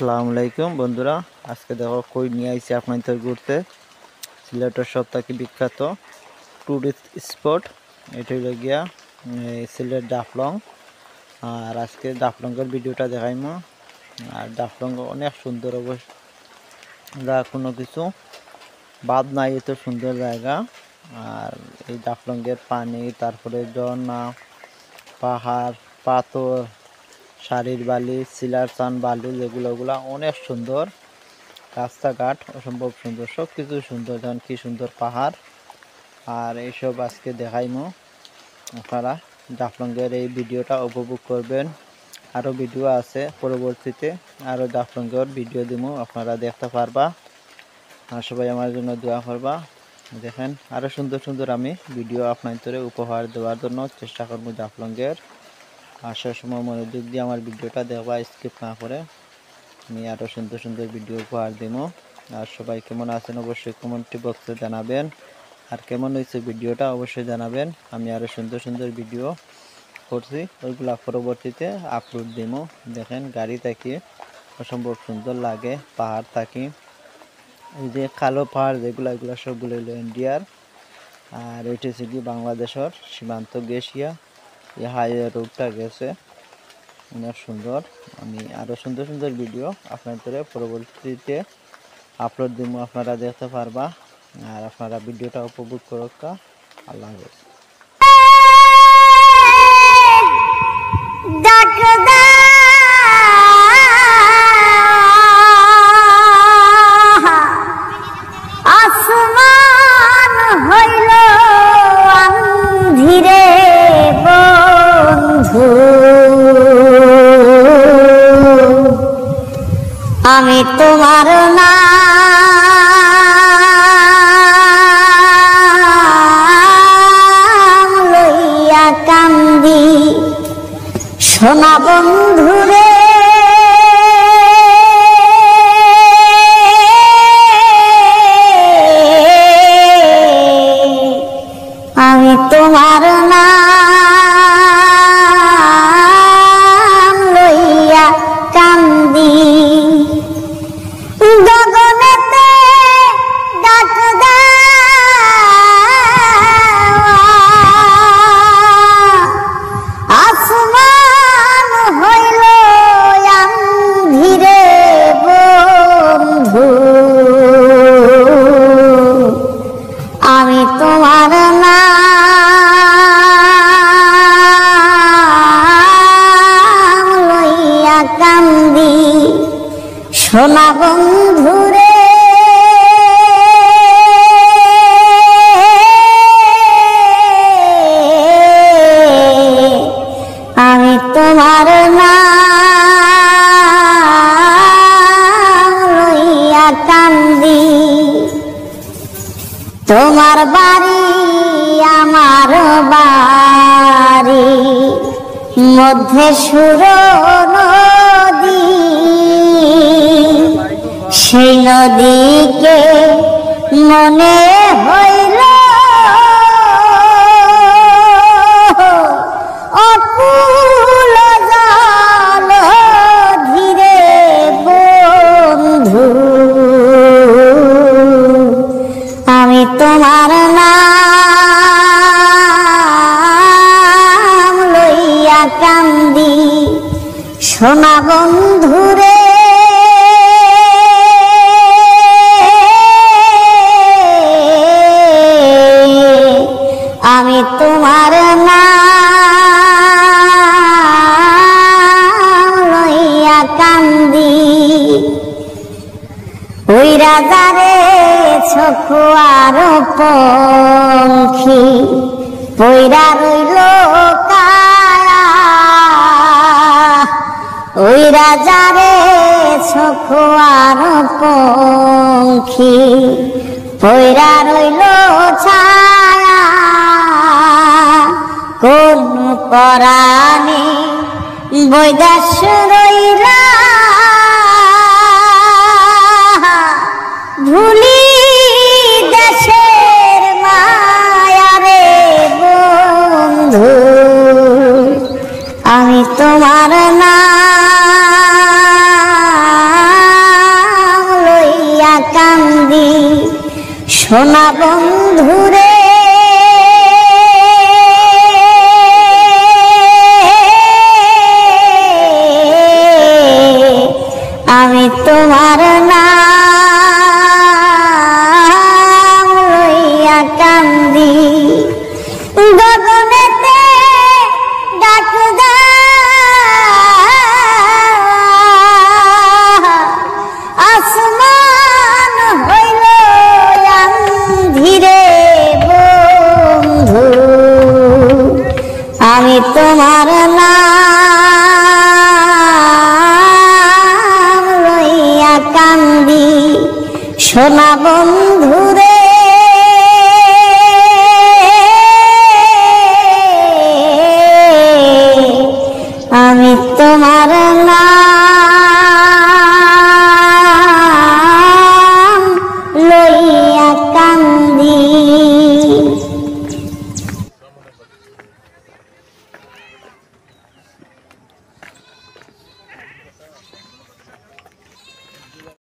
আসসালামু আলাইকুম বন্ধুরা, আজকে দেখো কই নিয়ে আইছি আপনাদের ঘুরতে। সিলেটের সবথেকে বিখ্যাত টুরিস্ট স্পট এটা হইল গিয়া সিলেট ডাফলং। আর আজকে ডাফলংয়ের ভিডিওটা দেখাইমো। আর ডাফলং অনেক সুন্দর অবশ্য, যা কোনো কিছু বাদ নাই, এত সুন্দর জায়গা। আর এই ডাফলংয়ের পানি, তারপরে ঝর্ণা, পাহাড়, পাথর, শাড়ির বালি, সিলার চান বালু, যেগুলো অনেক সুন্দর। রাস্তাঘাট অসম্ভব সুন্দর, সব কিছু সুন্দর। যেমন কি সুন্দর পাহাড়। আর এইসব আজকে দেখাইমো। আপনারা ডাফলংয়ের এই ভিডিওটা উপভোগ করবেন। আরও ভিডিও আছে, পরবর্তীতে আরও ডাফলংয়ের ভিডিও দিব, আপনারা দেখতে পারবা। আর সবাই আমার জন্য দোয়া করবা। দেখেন আরও সুন্দর সুন্দর আমি ভিডিও আপনাদের উপহার দেওয়ার জন্য চেষ্টা করবো ডাফলংয়ের। আসার সময় মনোযোগ দিয়ে আমার ভিডিওটা দেখবা, স্কিপ না করে। আমি আরও সুন্দর সুন্দর ভিডিও উপহার দিব। আর সবাই কেমন আছেন অবশ্যই কমেন্ট বক্সে জানাবেন। আর কেমন হয়েছে ভিডিওটা অবশ্যই জানাবেন। আমি আরও সুন্দর সুন্দর ভিডিও করছি, ওইগুলা পরবর্তীতে আপলোড দিব। দেখেন গাড়ি থাকি অসম্ভব সুন্দর লাগে, পাহাড় থাকি। এই যে কালো পাহাড় যেগুলো, এগুলো সবগুলো হলো ইন্ডিয়ার। আর এটা হচ্ছে কি বাংলাদেশের সীমান্ত গেছিয়া, এই হাইওয়ে রোডটা গেছে, অনেক সুন্দর। আমি আরও সুন্দর সুন্দর ভিডিও আপনাদের পরবর্তীতে আপলোড দিব, আপনারা দেখতে পারবা। আর আপনারা ভিডিওটা উপভোগ করুক। আল্লাহ হাফেজ। আমি তোমার নাম লইয়া কান্দি, সোনা বন্ধুরে আমি তোমার নাম লইয়া কান্দি। গগনেতে ডাক দেওয়া আসমান হইল আঁধিরে বন্ধু, আমি তোমার নাম লইয়া কান্দি, সোনা বন্ধুরে আমি তোমার নাম লইয়া কান্দি। তোমার বাড়ি আমার বাড়ি, মধ্যে সুর নদী, সেই নদীকে মনে হইল অকুল জল ধীরে বন্ধু, আমি তোমার নাম লইয়া কান্দি, সোনা বন্ধুরে আমি তোমার নাম লইয়া কান্দি। ওই রাজারে ছকুয়ার পঙ্খী পইরা রইল কায়া, ওই রাজারে ছকুয়ার পঙ্খী পইরা রইল ছায়া, কোন পরাণে বৈদাস রইলা ভুলি দেশের মায়া রে বন্ধু, আমি তোমার নাম সোনা বন্ধুরে আমি তোমার নাম লইয়া কান্দি গগনেতে ডাক আসমান হইল ধীরে বন্ধু আমি তোমার নাম লইয়া কান্দি সোনা বন্ধুরে